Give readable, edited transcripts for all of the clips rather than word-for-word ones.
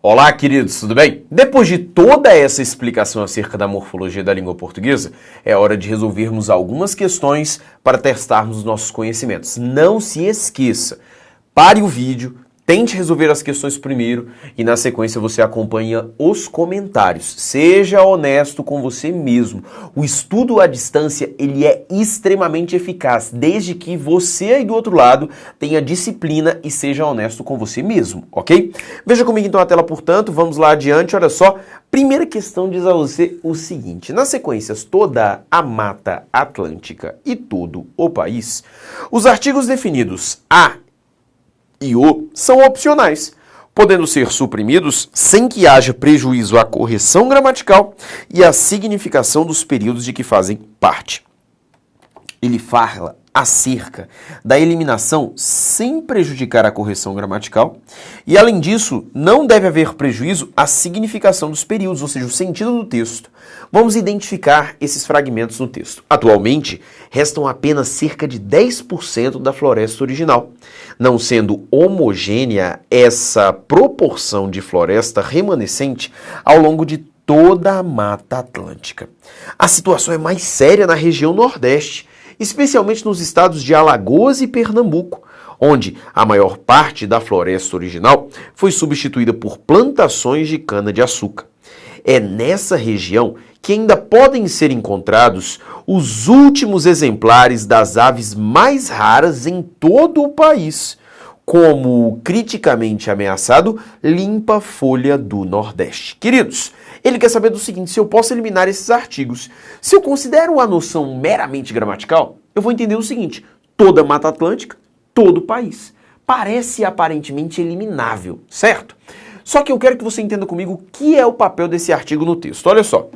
Olá, queridos, tudo bem? Depois de toda essa explicação acerca da morfologia da língua portuguesa, é hora de resolvermos algumas questões para testarmos os nossos conhecimentos. Não se esqueça, pare o vídeo, tente resolver as questões primeiro e na sequência você acompanha os comentários. Seja honesto com você mesmo. O estudo à distância, ele é extremamente eficaz, desde que você aí do outro lado tenha disciplina e seja honesto com você mesmo, ok? Veja comigo então a tela, portanto, vamos lá adiante, olha só. Primeira questão diz a você o seguinte: nas sequências toda a Mata Atlântica e todo o país, os artigos definidos a e o são opcionais, podendo ser suprimidos sem que haja prejuízo à correção gramatical e à significação dos períodos de que fazem parte. Ele fala acerca da eliminação sem prejudicar a correção gramatical e, além disso, não deve haver prejuízo à significação dos períodos, ou seja, o sentido do texto. Vamos identificar esses fragmentos no texto. Atualmente, restam apenas cerca de 10% da floresta original, não sendo homogênea essa proporção de floresta remanescente ao longo de toda a Mata Atlântica. A situação é mais séria na região Nordeste, especialmente nos estados de Alagoas e Pernambuco, onde a maior parte da floresta original foi substituída por plantações de cana-de-açúcar. É nessa região que ainda podem ser encontrados os últimos exemplares das aves mais raras em todo o país, como o criticamente ameaçado limpa-folha do Nordeste. Queridos, ele quer saber do seguinte: se eu posso eliminar esses artigos. Se eu considero a noção meramente gramatical, eu vou entender o seguinte: toda a Mata Atlântica, todo o país. Parece aparentemente eliminável, certo? Só que eu quero que você entenda comigo o que é o papel desse artigo no texto. Olha só,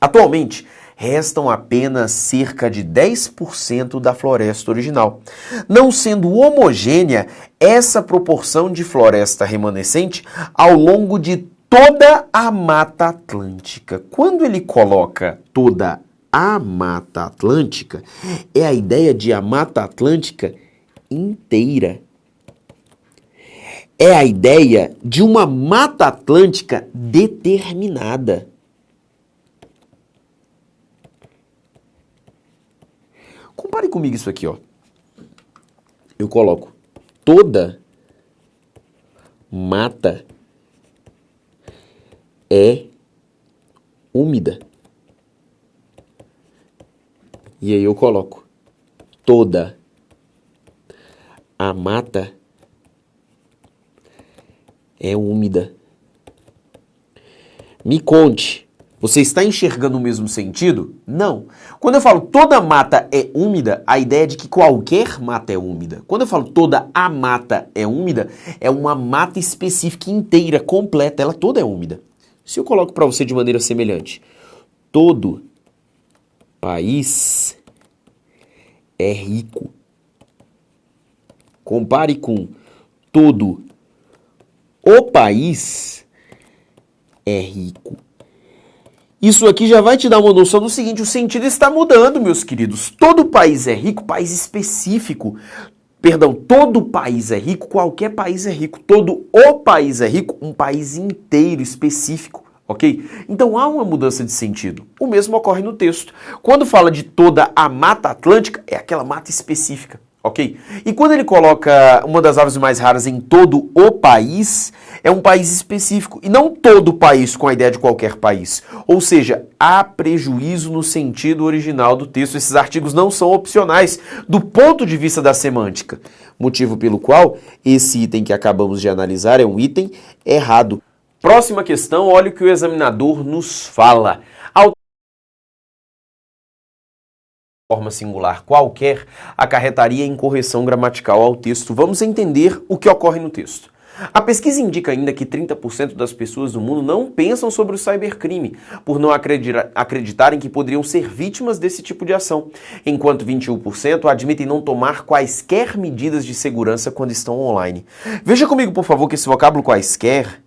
atualmente restam apenas cerca de 10% da floresta original, não sendo homogênea essa proporção de floresta remanescente ao longo de toda a Mata Atlântica. Quando ele coloca toda a Mata Atlântica, é a ideia de a Mata Atlântica inteira. É a ideia de uma Mata Atlântica determinada. Compare comigo isso aqui, ó. Eu coloco toda mata é úmida. E aí eu coloco toda a mata é úmida. Me conte, você está enxergando o mesmo sentido? Não. Quando eu falo toda mata é úmida, a ideia é de que qualquer mata é úmida. Quando eu falo toda a mata é úmida, é uma mata específica inteira, completa, ela toda é úmida. Se eu coloco para você de maneira semelhante, todo país é rico. Compare com todo o país é rico. Isso aqui já vai te dar uma noção do seguinte: o sentido está mudando, meus queridos. Todo país é rico, país específico. Perdão, todo país é rico, qualquer país é rico. Todo o país é rico, um país inteiro específico, ok? Então há uma mudança de sentido. O mesmo ocorre no texto. Quando fala de toda a Mata Atlântica, é aquela mata específica, ok? E quando ele coloca uma das aves mais raras em todo o país, é um país específico, e não todo o país com a ideia de qualquer país. Ou seja, há prejuízo no sentido original do texto. Esses artigos não são opcionais do ponto de vista da semântica. Motivo pelo qual esse item que acabamos de analisar é um item errado. Próxima questão, olha o que o examinador nos fala. Forma singular qualquer acarretaria incorreção gramatical ao texto. Vamos entender o que ocorre no texto. A pesquisa indica ainda que 30% das pessoas do mundo não pensam sobre o cybercrime, por não acreditarem que poderiam ser vítimas desse tipo de ação, enquanto 21% admitem não tomar quaisquer medidas de segurança quando estão online. Veja comigo, por favor, que esse vocábulo quaisquer,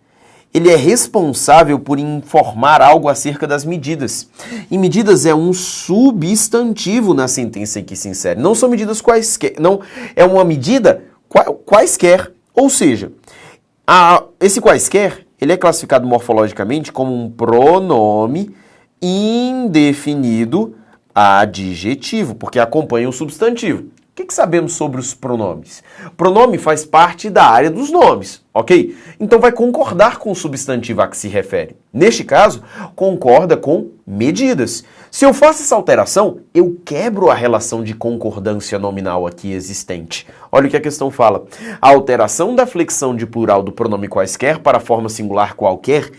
ele é responsável por informar algo acerca das medidas. E medidas é um substantivo na sentença em que se insere. Não são medidas quaisquer, não é uma medida quaisquer. Ou seja, esse quaisquer ele é classificado morfologicamente como um pronome indefinido adjetivo, porque acompanha o substantivo. O que sabemos sobre os pronomes? Pronome faz parte da área dos nomes, ok? Então vai concordar com o substantivo a que se refere. Neste caso, concorda com medidas. Se eu faço essa alteração, eu quebro a relação de concordância nominal aqui existente. Olha o que a questão fala. A alteração da flexão de plural do pronome quaisquer para a forma singular qualquer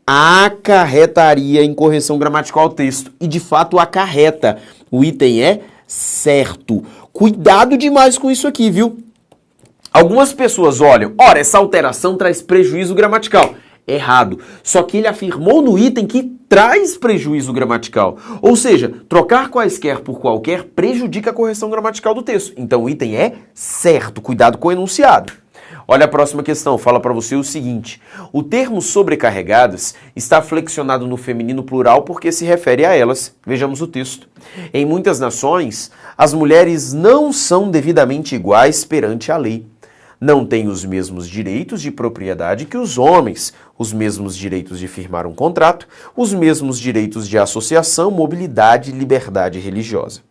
acarretaria em correção gramatical ao texto. E de fato acarreta. O item é certo. Cuidado demais com isso aqui, viu? Algumas pessoas olham, ora, essa alteração traz prejuízo gramatical. Errado. Só que ele afirmou no item que traz prejuízo gramatical. Ou seja, trocar quaisquer por qualquer prejudica a correção gramatical do texto. Então o item é certo. Cuidado com o enunciado. Olha a próxima questão, fala para você o seguinte. O termo sobrecarregadas está flexionado no feminino plural porque se refere a elas. Vejamos o texto. Em muitas nações, as mulheres não são devidamente iguais perante a lei. Não têm os mesmos direitos de propriedade que os homens, os mesmos direitos de firmar um contrato, os mesmos direitos de associação, mobilidade e liberdade religiosa.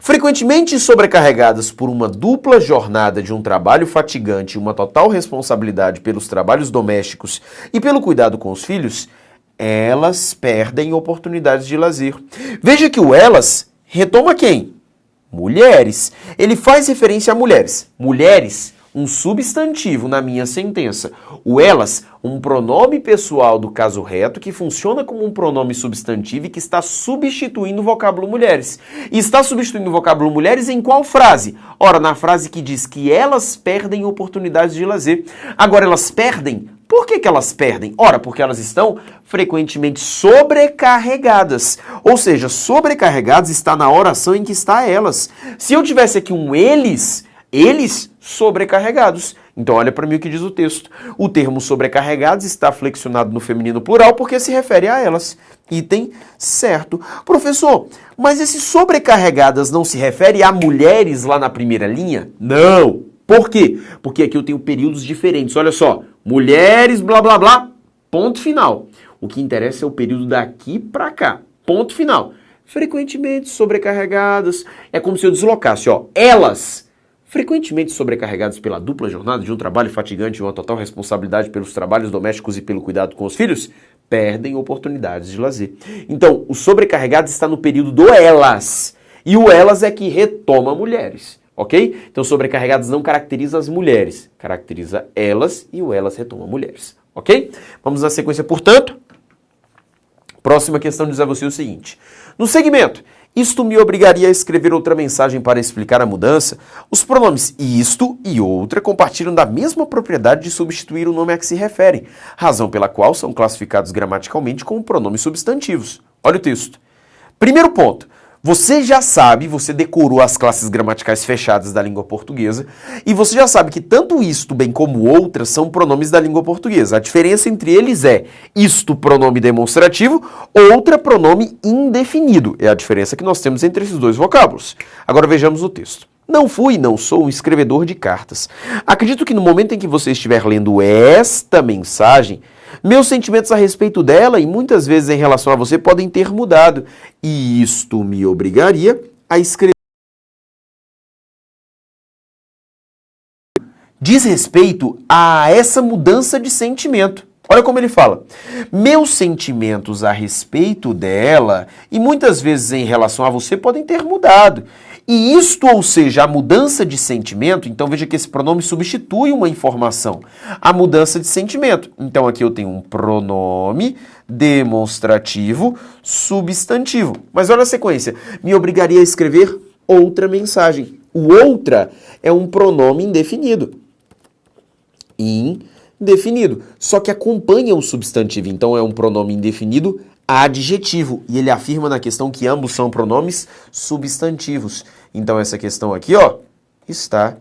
Frequentemente sobrecarregadas por uma dupla jornada de um trabalho fatigante e uma total responsabilidade pelos trabalhos domésticos e pelo cuidado com os filhos, elas perdem oportunidades de lazer. Veja que o elas retoma quem? Mulheres. Ele faz referência a mulheres. Mulheres, um substantivo na minha sentença. O elas, um pronome pessoal do caso reto que funciona como um pronome substantivo e que está substituindo o vocábulo mulheres. E está substituindo o vocábulo mulheres em qual frase? Ora, na frase que diz que elas perdem oportunidades de lazer. Agora, elas perdem? Por que elas perdem? Ora, porque elas estão frequentemente sobrecarregadas. Ou seja, sobrecarregadas está na oração em que está elas. Se eu tivesse aqui um eles sobrecarregados. Então olha para mim o que diz o texto. O termo sobrecarregados está flexionado no feminino plural porque se refere a elas. Item certo. Professor, mas esse sobrecarregadas não se refere a mulheres lá na primeira linha? Não. Por quê? Porque aqui eu tenho períodos diferentes. Olha só. Mulheres, blá, blá, blá, ponto final. O que interessa é o período daqui para cá. Ponto final. Frequentemente sobrecarregadas. É como se eu deslocasse, ó. Elas frequentemente sobrecarregados pela dupla jornada de um trabalho fatigante e uma total responsabilidade pelos trabalhos domésticos e pelo cuidado com os filhos, perdem oportunidades de lazer. Então, o sobrecarregado está no período do elas. E o elas é que retoma mulheres, ok? Então, sobrecarregados não caracteriza as mulheres, caracteriza elas e o elas retoma mulheres, ok? Vamos na sequência, portanto. Próxima questão diz a você o seguinte. No segmento, isto me obrigaria a escrever outra mensagem para explicar a mudança. Os pronomes isto e outra compartilham da mesma propriedade de substituir o nome a que se referem, razão pela qual são classificados gramaticalmente como pronomes substantivos. Olha o texto. Primeiro ponto. Você já sabe, você decorou as classes gramaticais fechadas da língua portuguesa e você já sabe que tanto isto bem como outras são pronomes da língua portuguesa. A diferença entre eles é isto pronome demonstrativo, outra pronome indefinido. É a diferença que nós temos entre esses dois vocábulos. Agora vejamos o texto. Não fui e não sou um escrevedor de cartas. Acredito que no momento em que você estiver lendo esta mensagem, meus sentimentos a respeito dela e muitas vezes em relação a você podem ter mudado. E isto me obrigaria a escrever. Diz respeito a essa mudança de sentimento. Olha como ele fala. Meus sentimentos a respeito dela e muitas vezes em relação a você podem ter mudado. E isto, ou seja, a mudança de sentimento, então veja que esse pronome substitui uma informação. A mudança de sentimento. Então aqui eu tenho um pronome demonstrativo substantivo. Mas olha a sequência. Me obrigaria a escrever outra mensagem. O outra é um pronome indefinido. Indefinido. Só que acompanha o substantivo. Então é um pronome indefinido adjetivo. E ele afirma na questão que ambos são pronomes substantivos. Então essa questão aqui, ó, está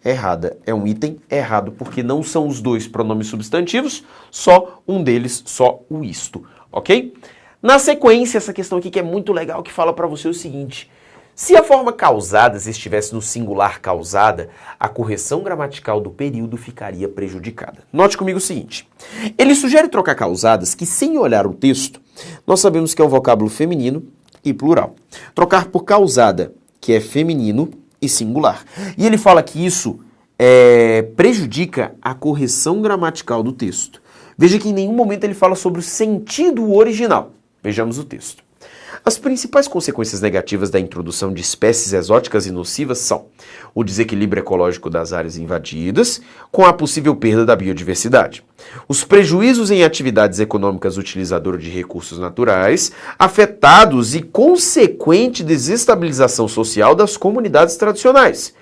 errada. É um item errado, porque não são os dois pronomes substantivos, só um deles, só o isto, ok? Na sequência, essa questão aqui que é muito legal, que fala para você o seguinte. Se a forma causadas estivesse no singular causada, a correção gramatical do período ficaria prejudicada. Note comigo o seguinte, ele sugere trocar causadas que, sem olhar o texto, nós sabemos que é um vocábulo feminino e plural. Trocar por causada, que é feminino e singular. E ele fala que isso prejudica a correção gramatical do texto. Veja que em nenhum momento ele fala sobre o sentido original. Vejamos o texto. As principais consequências negativas da introdução de espécies exóticas e nocivas são o desequilíbrio ecológico das áreas invadidas, com a possível perda da biodiversidade, os prejuízos em atividades econômicas utilizadoras de recursos naturais, afetados e consequente desestabilização social das comunidades tradicionais,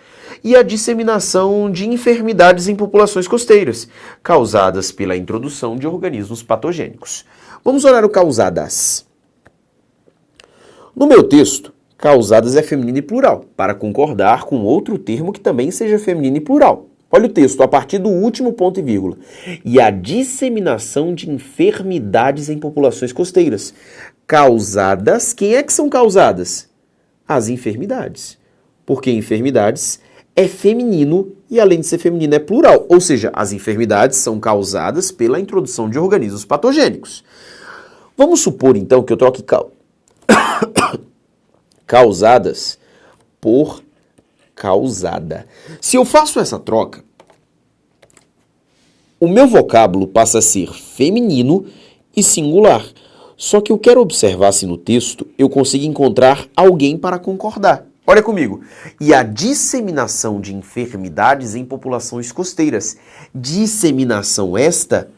e a disseminação de enfermidades em populações costeiras, causadas pela introdução de organismos patogênicos. Vamos olhar o causadas. No meu texto, causadas é feminino e plural, para concordar com outro termo que também seja feminino e plural. Olha o texto, a partir do último ponto e vírgula. E a disseminação de enfermidades em populações costeiras. Causadas, quem é que são causadas? As enfermidades. Porque enfermidades é feminino e, além de ser feminino, é plural. Ou seja, as enfermidades são causadas pela introdução de organismos patogênicos. Vamos supor, então, que eu troque causadas por causada. Se eu faço essa troca, o meu vocábulo passa a ser feminino e singular. Só que eu quero observar se no texto eu consigo encontrar alguém para concordar. Olha comigo. E a disseminação de enfermidades em populações costeiras. Disseminação esta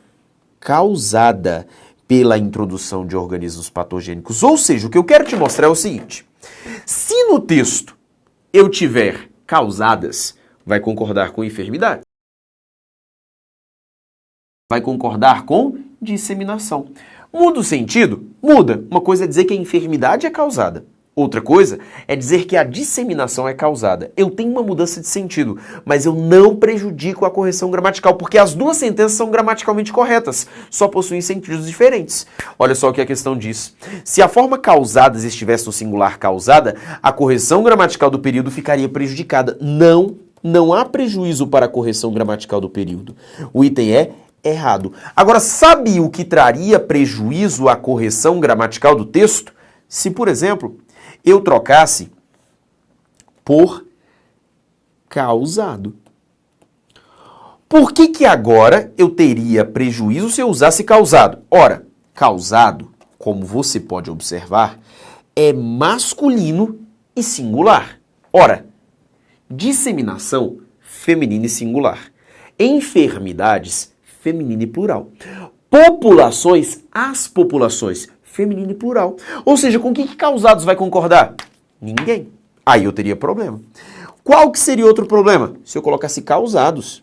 causada pela introdução de organismos patogênicos. Ou seja, o que eu quero te mostrar é o seguinte. Se no texto eu tiver causadas, vai concordar com enfermidade. Vai concordar com disseminação. Muda o sentido? Muda. Uma coisa é dizer que a enfermidade é causada. Outra coisa é dizer que a disseminação é causada. Eu tenho uma mudança de sentido, mas eu não prejudico a correção gramatical, porque as duas sentenças são gramaticalmente corretas, só possuem sentidos diferentes. Olha só o que a questão diz. Se a forma causadas estivesse no singular causada, a correção gramatical do período ficaria prejudicada. Não há prejuízo para a correção gramatical do período. O item é errado. Agora, sabe o que traria prejuízo à correção gramatical do texto? Se, por exemplo, eu trocasse por causado. Por que agora eu teria prejuízo se eu usasse causado? Ora, causado, como você pode observar, é masculino e singular. Ora, disseminação, feminino e singular. Enfermidades, feminino e plural. Populações, as populações, feminino e plural. Ou seja, com que causados vai concordar? Ninguém. Aí eu teria problema. Qual que seria outro problema? Se eu colocasse causados.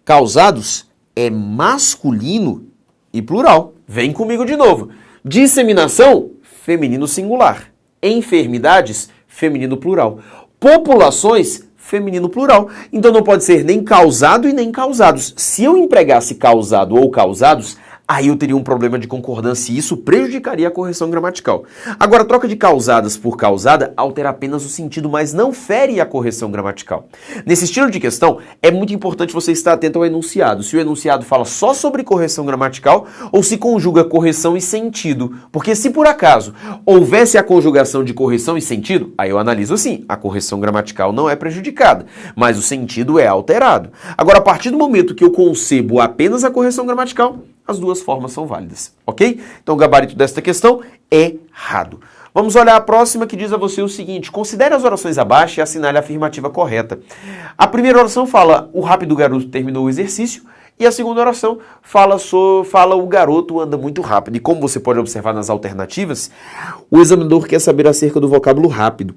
Causados é masculino e plural. Vem comigo de novo. Disseminação, feminino singular. Enfermidades, feminino plural. Populações, feminino plural. Então não pode ser nem causado e nem causados. Se eu empregasse causado ou causados, aí eu teria um problema de concordância e isso prejudicaria a correção gramatical. Agora, a troca de causadas por causada altera apenas o sentido, mas não fere a correção gramatical. Nesse estilo de questão, é muito importante você estar atento ao enunciado. Se o enunciado fala só sobre correção gramatical ou se conjuga correção e sentido. Porque se por acaso houvesse a conjugação de correção e sentido, aí eu analiso assim, a correção gramatical não é prejudicada, mas o sentido é alterado. Agora, a partir do momento que eu concebo apenas a correção gramatical, as duas formas são válidas, ok? Então o gabarito desta questão é errado. Vamos olhar a próxima que diz a você o seguinte: considere as orações abaixo e assinale a afirmativa correta. A primeira oração fala o rápido garoto terminou o exercício e a segunda oração fala o garoto anda muito rápido. E como você pode observar nas alternativas, o examinador quer saber acerca do vocábulo rápido.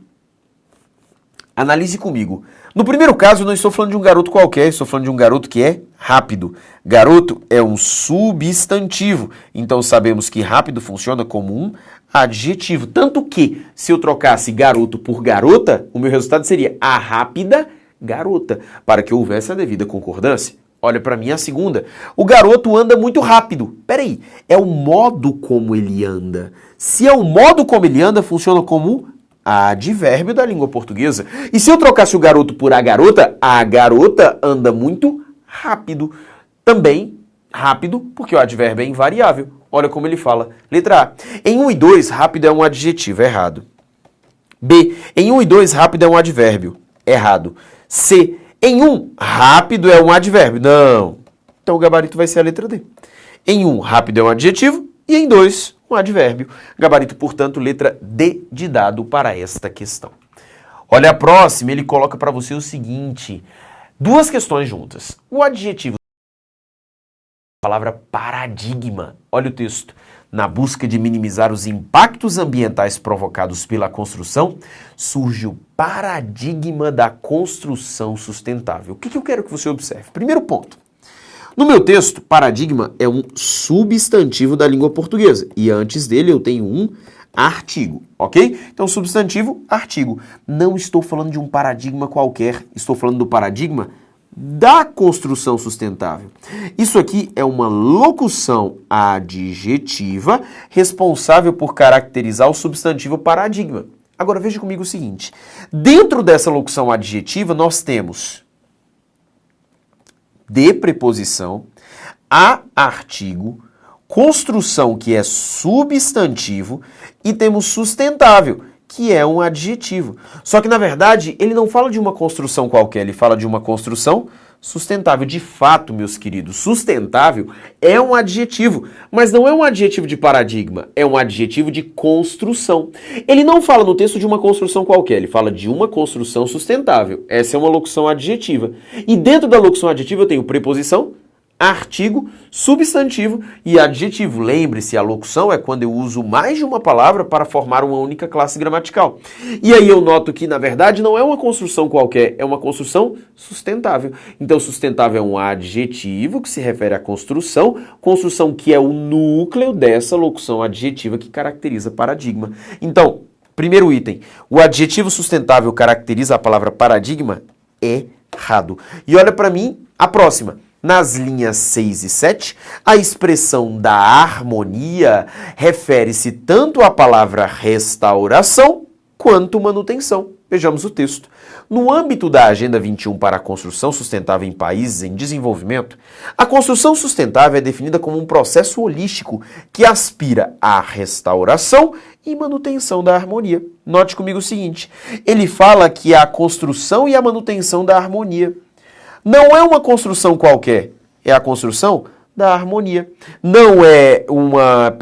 Analise comigo. No primeiro caso, eu não estou falando de um garoto qualquer, estou falando de um garoto que é rápido. Garoto é um substantivo, então sabemos que rápido funciona como um adjetivo. Tanto que, se eu trocasse garoto por garota, o meu resultado seria a rápida garota, para que houvesse a devida concordância. Olha para mim a segunda. O garoto anda muito rápido. Peraí, é o modo como ele anda. Se é o modo como ele anda, funciona como advérbio da língua portuguesa. E se eu trocasse o garoto por a garota anda muito rápido. Também rápido, porque o advérbio é invariável. Olha como ele fala. Letra A. Em 1 e 2, rápido é um adjetivo. Errado. B. Em 1 e 2, rápido é um advérbio. Errado. C. Em 1, rápido é um advérbio. Não. Então o gabarito vai ser a letra D. Em 1, rápido é um adjetivo e em 2, um advérbio. Gabarito, portanto, letra D de dado para esta questão. Olha a próxima, ele coloca para você o seguinte. Duas questões juntas. O adjetivo, a palavra paradigma. Olha o texto. Na busca de minimizar os impactos ambientais provocados pela construção, surge o paradigma da construção sustentável. O que eu quero que você observe? Primeiro ponto. No meu texto, paradigma é um substantivo da língua portuguesa. E antes dele eu tenho um artigo, ok? Então, substantivo, artigo. Não estou falando de um paradigma qualquer. Estou falando do paradigma da construção sustentável. Isso aqui é uma locução adjetiva responsável por caracterizar o substantivo paradigma. Agora veja comigo o seguinte, dentro dessa locução adjetiva nós temos de preposição, a artigo, construção que é substantivo e temos sustentável, que é um adjetivo. Só que, na verdade, ele não fala de uma construção qualquer, ele fala de uma construção sustentável. De fato, meus queridos, sustentável é um adjetivo, mas não é um adjetivo de paradigma, é um adjetivo de construção. Ele não fala no texto de uma construção qualquer, ele fala de uma construção sustentável. Essa é uma locução adjetiva. E dentro da locução adjetiva eu tenho preposição, artigo, substantivo e adjetivo. Lembre-se, a locução é quando eu uso mais de uma palavra para formar uma única classe gramatical. E aí eu noto que, na verdade, não é uma construção qualquer, é uma construção sustentável. Então, sustentável é um adjetivo que se refere à construção que é o núcleo dessa locução adjetiva que caracteriza paradigma. Então, primeiro item, o adjetivo sustentável caracteriza a palavra paradigma? Errado. E olha para mim a próxima. Nas linhas 6 e 7, a expressão da harmonia refere-se tanto à palavra restauração quanto manutenção. Vejamos o texto. No âmbito da Agenda 21 para a Construção Sustentável em Países em Desenvolvimento, a construção sustentável é definida como um processo holístico que aspira à restauração e manutenção da harmonia. Note comigo o seguinte, ele fala que a construção e a manutenção da harmonia. Não é uma construção qualquer, é a construção da harmonia. Não é uma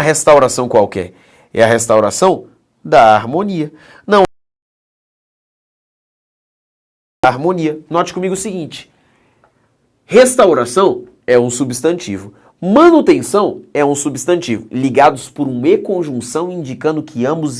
restauração qualquer, é a restauração da harmonia. Não é a harmonia. Note comigo o seguinte, restauração é um substantivo, manutenção é um substantivo, ligados por uma e-conjunção indicando que ambos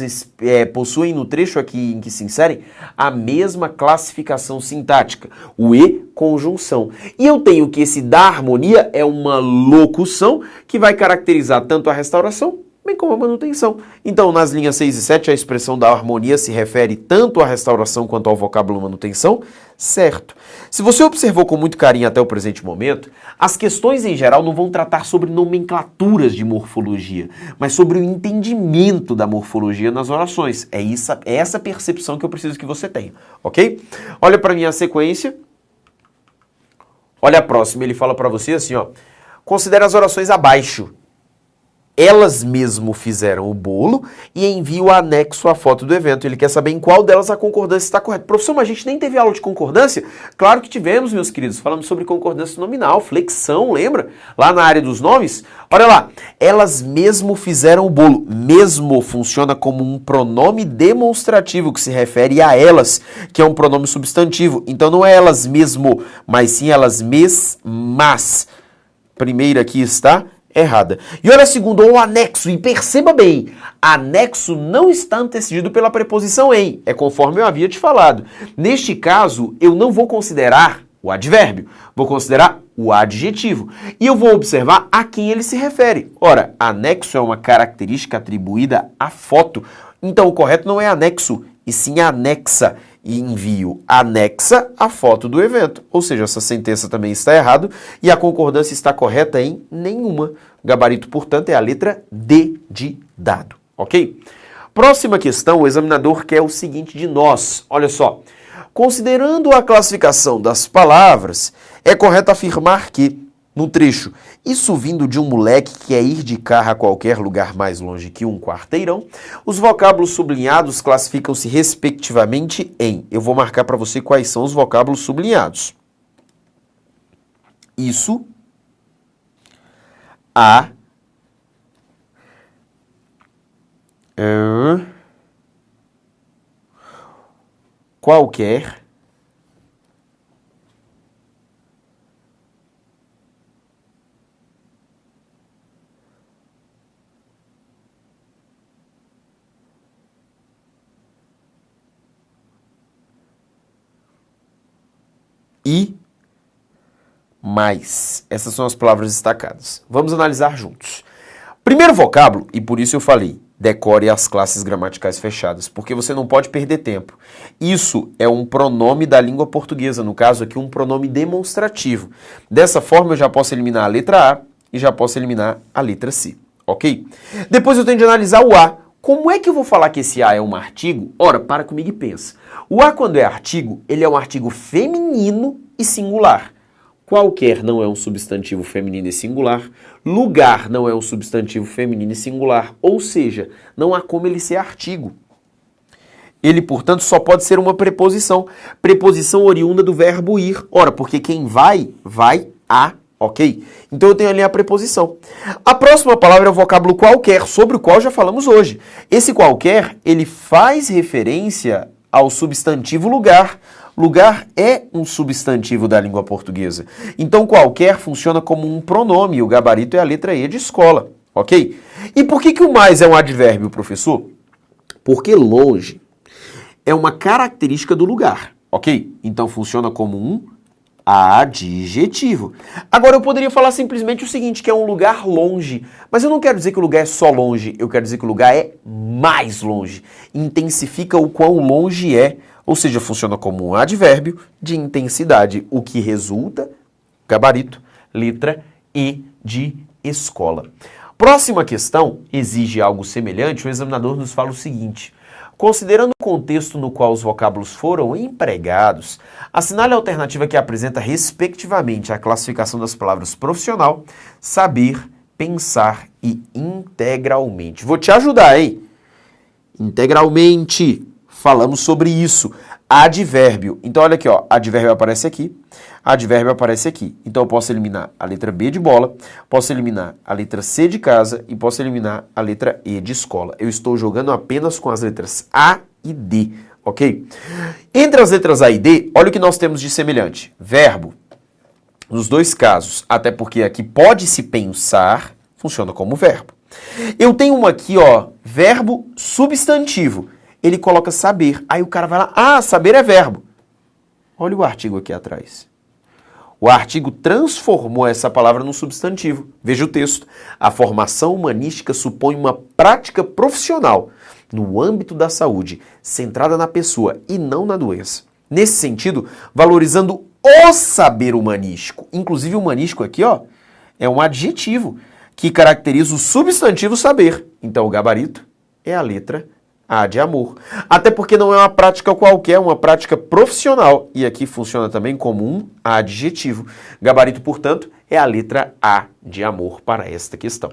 possuem no trecho aqui em que se inserem a mesma classificação sintática, o e-conjunção. E eu tenho que esse da harmonia é uma locução que vai caracterizar tanto a restauração bem como a manutenção. Então, nas linhas 6 e 7, a expressão da harmonia se refere tanto à restauração quanto ao vocábulo manutenção, certo? Se você observou com muito carinho até o presente momento, as questões em geral não vão tratar sobre nomenclaturas de morfologia, mas sobre o entendimento da morfologia nas orações. É essa percepção que eu preciso que você tenha, ok? Olha para mim a sequência. Olha a próxima, ele fala para você assim, ó. Considere as orações abaixo. Elas mesmo fizeram o bolo e enviam o anexo à foto do evento. Ele quer saber em qual delas a concordância está correta. Professor, mas a gente nem teve aula de concordância? Claro que tivemos, meus queridos. Falamos sobre concordância nominal, flexão, lembra? Lá na área dos nomes. Olha lá. Elas mesmo fizeram o bolo. Mesmo funciona como um pronome demonstrativo que se refere a elas, que é um pronome substantivo. Então não é elas mesmo, mas sim elas mesmas. Primeira aqui está errada. E olha a segunda, o anexo, e perceba bem, anexo não está antecedido pela preposição em, é conforme eu havia te falado. Neste caso, eu não vou considerar o advérbio, vou considerar o adjetivo. E eu vou observar a quem ele se refere. Ora, anexo é uma característica atribuída à foto, então o correto não é anexo, e sim anexa. e envio anexa a foto do evento. Ou seja, essa sentença também está errada e a concordância está correta em nenhuma. O gabarito, portanto, é a letra D de dado, ok? Próxima questão, o examinador quer o seguinte de nós. Olha só. Considerando a classificação das palavras, é correto afirmar que, no trecho, isso vindo de um moleque que quer ir de carro a qualquer lugar mais longe que um quarteirão, os vocábulos sublinhados classificam-se respectivamente em... Eu vou marcar para você quais são os vocábulos sublinhados. Isso, a, qualquer, e mais. Essas são as palavras destacadas. Vamos analisar juntos. Primeiro vocábulo, e por isso eu falei, decore as classes gramaticais fechadas, porque você não pode perder tempo. Isso é um pronome da língua portuguesa, no caso aqui um pronome demonstrativo. Dessa forma eu já posso eliminar a letra A e já posso eliminar a letra C, ok? Depois eu tenho de analisar o A. Como é que eu vou falar que esse A é um artigo? Ora, para comigo e pensa. O A, quando é artigo, ele é um artigo feminino e singular. Qualquer não é um substantivo feminino e singular. Lugar não é um substantivo feminino e singular. Ou seja, não há como ele ser artigo. Ele, portanto, só pode ser uma preposição. Preposição oriunda do verbo ir. Ora, porque quem vai, vai a, ok? Então eu tenho ali a preposição. A próxima palavra é o vocábulo qualquer, sobre o qual já falamos hoje. Esse qualquer, ele faz referência ao substantivo lugar. Lugar é um substantivo da língua portuguesa. Então, qualquer funciona como um pronome. O gabarito é a letra E de escola, ok? E por que o mais é um advérbio, professor? Porque longe é uma característica do lugar, ok? Então, funciona como um adjetivo. Agora, eu poderia falar simplesmente o seguinte, que é um lugar longe. Mas eu não quero dizer que o lugar é só longe. Eu quero dizer que o lugar é mais longe. Intensifica o quão longe é. Ou seja, funciona como um advérbio de intensidade, o que resulta, gabarito, letra E de escola. Próxima questão exige algo semelhante. O examinador nos fala o seguinte: considerando o contexto no qual os vocábulos foram empregados, assinale a alternativa que apresenta respectivamente a classificação das palavras profissional, saber, pensar e integralmente. Vou te ajudar, hein? Integralmente. Falamos sobre isso. Advérbio. Então, olha aqui, ó. Advérbio aparece aqui. Advérbio aparece aqui. Então, eu posso eliminar a letra B de bola, posso eliminar a letra C de casa e posso eliminar a letra E de escola. Eu estou jogando apenas com as letras A e D, ok? Entre as letras A e D, olha o que nós temos de semelhante. Verbo. Nos dois casos, até porque aqui pode-se pensar, funciona como verbo. Eu tenho uma aqui, ó, verbo substantivo. Ele coloca saber. Aí o cara vai lá, saber é verbo. Olha o artigo aqui atrás. O artigo transformou essa palavra num substantivo. Veja o texto. A formação humanística supõe uma prática profissional no âmbito da saúde, centrada na pessoa e não na doença. Nesse sentido, valorizando o saber humanístico. Inclusive, o humanístico aqui, ó, é um adjetivo que caracteriza o substantivo saber. Então, o gabarito é a letra A de amor. Até porque não é uma prática qualquer, é uma prática profissional. E aqui funciona também como um adjetivo. Gabarito, portanto, é a letra A de amor para esta questão.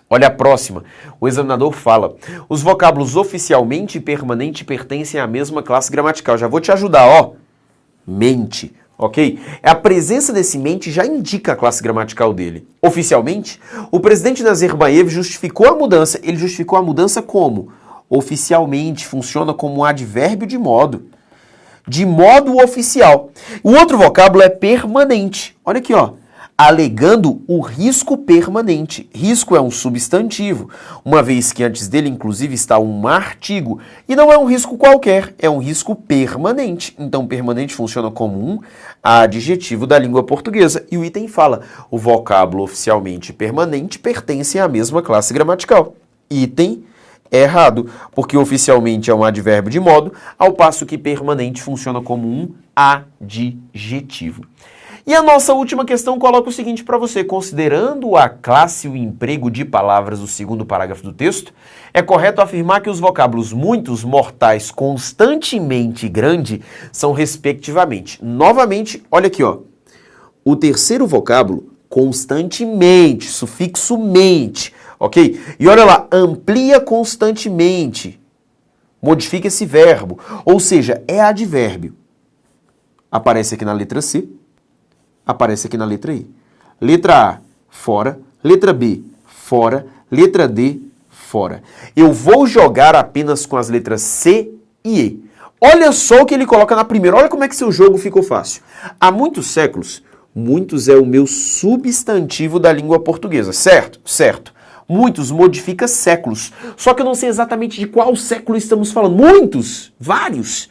Olha a próxima. O examinador fala: os vocábulos oficialmente e permanente pertencem à mesma classe gramatical. Já vou te ajudar, ó. Mente. Ok? A presença desse mente já indica a classe gramatical dele. Oficialmente, o presidente Nazarbayev justificou a mudança. Ele justificou a mudança como? Oficialmente, funciona como um advérbio de modo. De modo oficial. O outro vocábulo é permanente. Olha aqui, ó. Alegando o risco permanente. Risco é um substantivo, uma vez que antes dele, inclusive, está um artigo. E não é um risco qualquer, é um risco permanente. Então, permanente funciona como um adjetivo da língua portuguesa. E o item fala: o vocábulo oficialmente permanente pertence à mesma classe gramatical. Item É errado, porque oficialmente é um advérbio de modo, ao passo que permanente funciona como um adjetivo. E a nossa última questão coloca o seguinte para você: considerando a classe e o emprego de palavras do segundo parágrafo do texto, é correto afirmar que os vocábulos muitos, mortais, constantemente e grande são respectivamente. Novamente, olha aqui, ó. O terceiro vocábulo, constantemente, sufixo mente, ok? E olha lá, amplia constantemente. Modifica esse verbo, ou seja, é advérbio. Aparece aqui na letra C. Aparece aqui na letra I. Letra A, fora. Letra B, fora. Letra D, fora. Eu vou jogar apenas com as letras C e E. Olha só o que ele coloca na primeira. Olha como é que seu jogo ficou fácil. Há muitos séculos, muitos é o meu substantivo da língua portuguesa, certo? Certo. Muitos modifica séculos. Só que eu não sei exatamente de qual século estamos falando. Muitos, vários.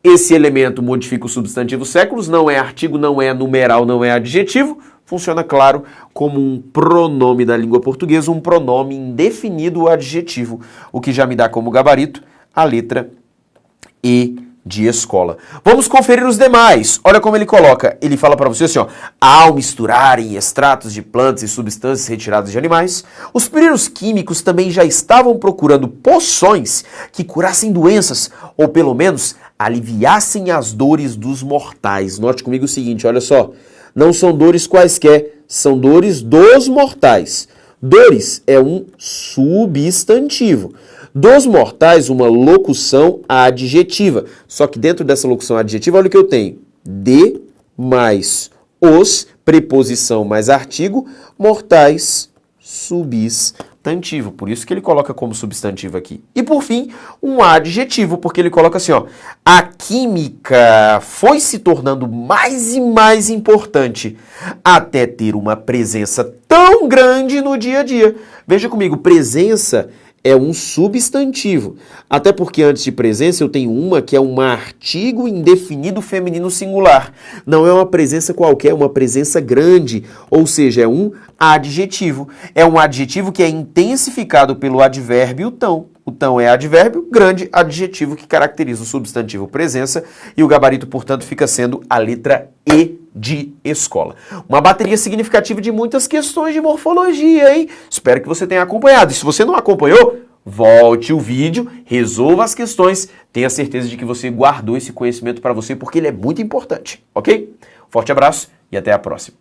Esse elemento modifica o substantivo séculos, não é artigo, não é numeral, não é adjetivo. Funciona, claro, como um pronome da língua portuguesa, um pronome indefinido adjetivo, o que já me dá como gabarito a letra E de escola. Vamos conferir os demais. Olha como ele coloca. Ele fala para você assim, ó: ao misturarem extratos de plantas e substâncias retiradas de animais, os primeiros químicos também já estavam procurando poções que curassem doenças, ou pelo menos aliviassem as dores dos mortais. Note comigo o seguinte, olha só. Não são dores quaisquer, são dores dos mortais. Dores é um substantivo. Dos mortais, uma locução adjetiva. Só que dentro dessa locução adjetiva, olha o que eu tenho. De mais os, preposição mais artigo, mortais, substantivo. Por isso que ele coloca como substantivo aqui. E por fim, um adjetivo, porque ele coloca assim, ó: a química foi se tornando mais e mais importante, até ter uma presença tão grande no dia a dia. Veja comigo, presença é um substantivo. Até porque antes de presença eu tenho uma que é um artigo indefinido feminino singular. Não é uma presença qualquer, é uma presença grande. Ou seja, é um adjetivo. É um adjetivo que é intensificado pelo advérbio tão. O tão é advérbio, grande adjetivo que caracteriza o substantivo presença. E o gabarito, portanto, fica sendo a letra E de escola. Uma bateria significativa de muitas questões de morfologia, hein? Espero que você tenha acompanhado. E se você não acompanhou, volte o vídeo, resolva as questões, tenha certeza de que você guardou esse conhecimento para você, porque ele é muito importante, ok? Forte abraço e até a próxima.